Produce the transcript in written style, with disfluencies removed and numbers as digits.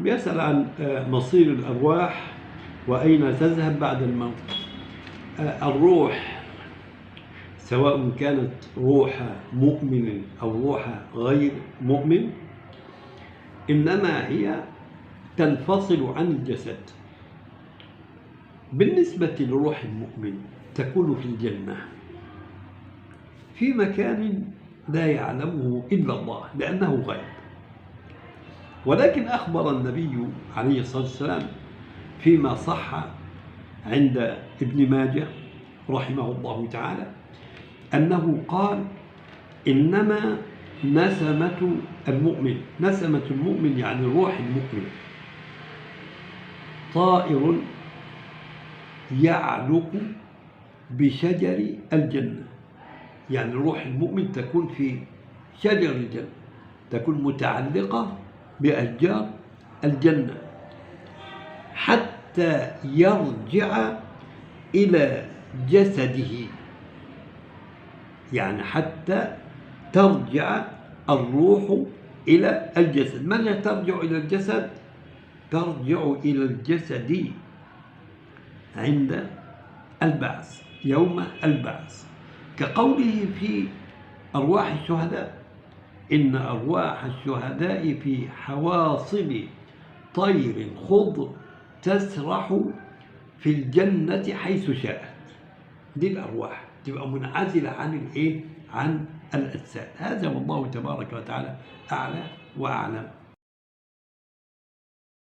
بيسأل عن مصير الأرواح وأين تذهب بعد الموت. الروح سواء كانت روح مؤمن أو روح غير مؤمن إنما هي تنفصل عن الجسد. بالنسبة لروح المؤمن تكون في الجنة في مكان لا يعلمه إلا الله لأنه غيب. ولكن أخبر النبي عليه الصلاة والسلام فيما صح عند ابن ماجه رحمه الله تعالى أنه قال: إنما نسمة المؤمن يعني روح المؤمن طائر يعلق بشجر الجنة. يعني روح المؤمن تكون في شجر الجنة، تكون متعلقة بأشجار الجنة حتى يرجع إلى جسده. يعني حتى ترجع الروح إلى الجسد. متى ترجع إلى الجسد؟ ترجع إلى الجسد عند البعث، يوم البعث، كقوله في أرواح الشهداء: إن أرواح الشهداء في حواصل طير خضر تسرح في الجنة حيث شاءت. دي الأرواح تبقى منعزلة عن الأجساد. هذا والله تبارك وتعالى أعلى وأعلم.